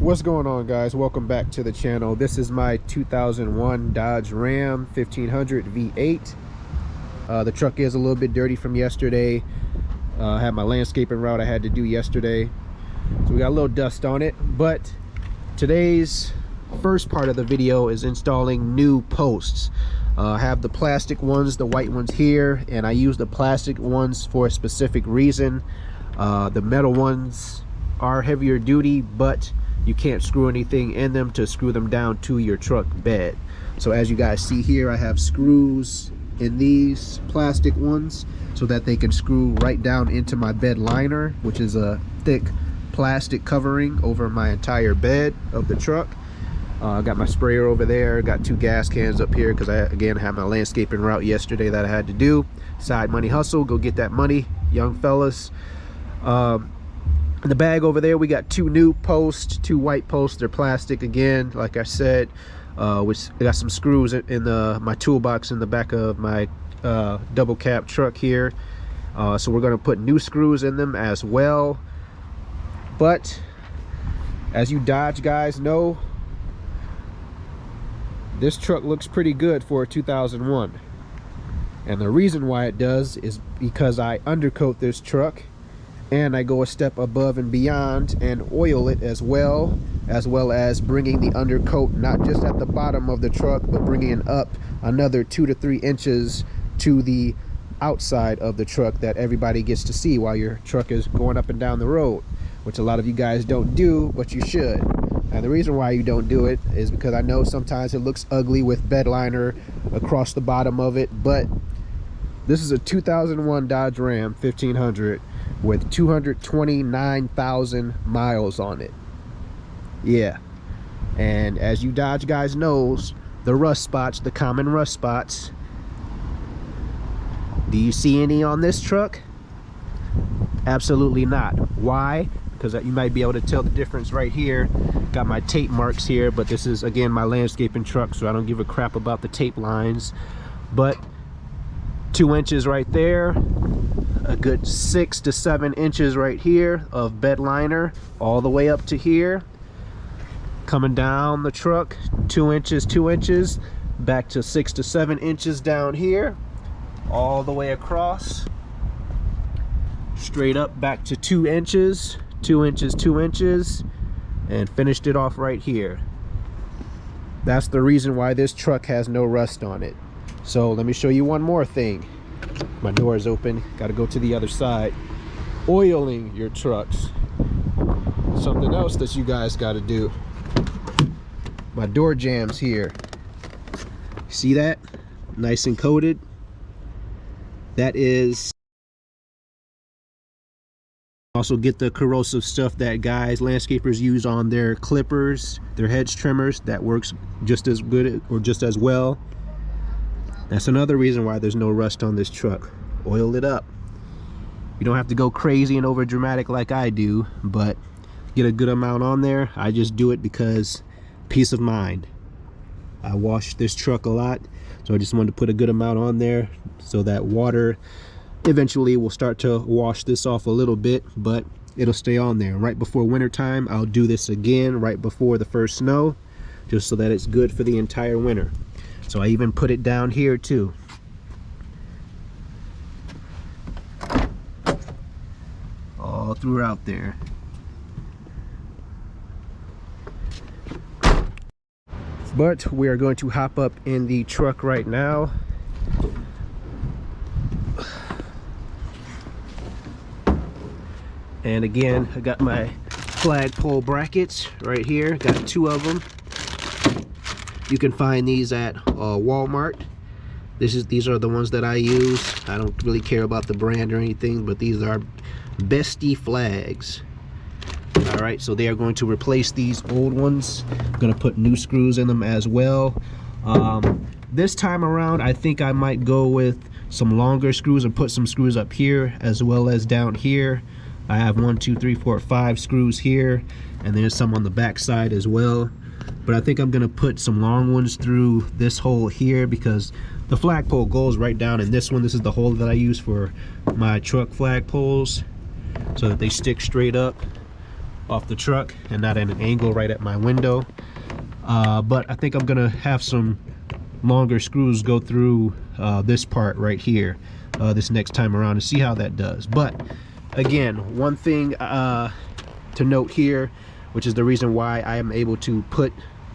What's going on, guys? Welcome back to the channel. This is my 2001 Dodge Ram 1500 V8. The truck is a little bit dirty from yesterday. I had my landscaping route I had to do yesterday, so we got a little dust on it. But today's first part of the video is installing new posts. I have the plastic ones, the white ones here, and I use the plastic ones for a specific reason. The metal ones are heavier duty, but you can't screw anything in them to screw them down to your truck bed. So as you guys see here, I have screws in these plastic ones so that they can screw right down into my bed liner, which is a thick plastic covering over my entire bed of the truck. I got my sprayer over there, got two gas cans up here because I again had my landscaping route yesterday that I had to do. Side money hustle, go get that money, young fellas. In the bag over there we got two new posts, two white posts. They're plastic again, like I said, which I got some screws in my toolbox in the back of my double cab truck here, so we're going to put new screws in them as well. But as you Dodge guys know, this truck looks pretty good for a 2001, and the reason why it does is because I undercoat this truck and I go a step above and beyond and oil it as well as bringing the undercoat not just at the bottom of the truck, but bringing it up another 2 to 3 inches to the outside of the truck that everybody gets to see while your truck is going up and down the road, which a lot of you guys don't do, but you should. And the reason why you don't do it is because I know sometimes it looks ugly with bed liner across the bottom of it, but this is a 2001 Dodge Ram 1500 with 229,000 miles on it. Yeah, and as you Dodge guys knows, the rust spots, the common rust spots, do you see any on this truck? Absolutely not. Why? Because you might be able to tell the difference right here. Got my tape marks here, but this is again my landscaping truck, so I don't give a crap about the tape lines. But 2 inches right there, a good 6 to 7 inches right here of bed liner all the way up to here, coming down the truck 2 inches back to 6 to 7 inches down here, all the way across, straight up back to 2 inches, and finished it off right here. That's the reason why this truck has no rust on it. So let me show you one more thing. My door is open, got to go to the other side. Oiling your trucks, something else that you guys got to do. My door jambs here, see that? Nice and coated. That is also get the corrosive stuff that guys, landscapers use on their clippers, their hedge trimmers. That works just as good or just as well. That's another reason why there's no rust on this truck. Oil it up. You don't have to go crazy and over dramatic like I do, but get a good amount on there. I just do it because peace of mind. I wash this truck a lot, so I just wanted to put a good amount on there so that water eventually will start to wash this off a little bit, but it'll stay on there. Right before winter time, I'll do this again right before the first snow, just so that it's good for the entire winter. So I even put it down here too. All throughout there. But we are going to hop up in the truck right now. And again, I got my flagpole brackets right here. Got 2 of them. You can find these at Walmart. These are the ones that I use. I don't really care about the brand or anything, but these are bestie flags. All right, so they are going to replace these old ones. I'm gonna put new screws in them as well. This time around, I think I might go with some longer screws and put some screws up here as well as down here. I have 1, 2, 3, 4, 5 screws here, and there's some on the back side as well. But I think I'm gonna put some long ones through this hole here because the flagpole goes right down in this one. This is the hole that I use for my truck flagpoles so that they stick straight up. off the truck and not at an angle right at my window. But I think I'm gonna have some longer screws go through this part right here this next time around and see how that does. But again, one thing to note here, which is the reason why I am able to put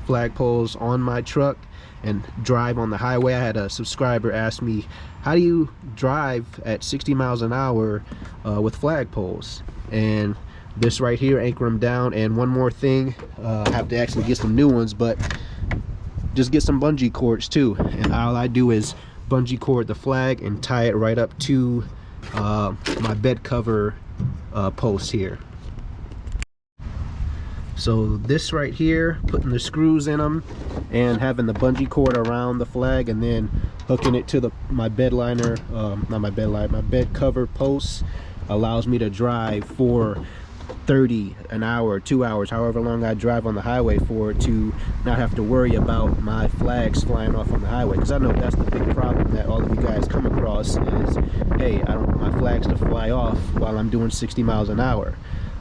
flagpoles on my truck and drive on the highway. I had a subscriber ask me, how do you drive at 60 miles an hour with flagpoles? And this right here, anchor them down. And one more thing, I have to actually get some new ones, but just get some bungee cords too. And all I do is bungee cord the flag and tie it right up to my bed cover post here. So this right here, putting the screws in them and having the bungee cord around the flag and then hooking it to my bed liner, not my bed liner, my bed cover posts, allows me to drive for 30 an hour, 2 hours, however long I drive on the highway for, to not have to worry about my flags flying off on the highway. Because I know that's the big problem that all of you guys come across is, hey, I don't want my flags to fly off while I'm doing 60 miles an hour.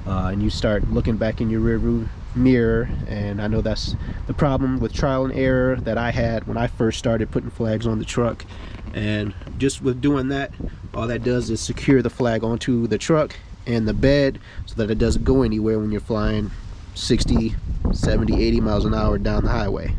And you start looking back in your rear view mirror, and I know that's the problem with trial and error that I had when I first started putting flags on the truck. And just with doing that, all that does is secure the flag onto the truck and the bed so that it doesn't go anywhere when you're flying 60, 70, 80 miles an hour down the highway.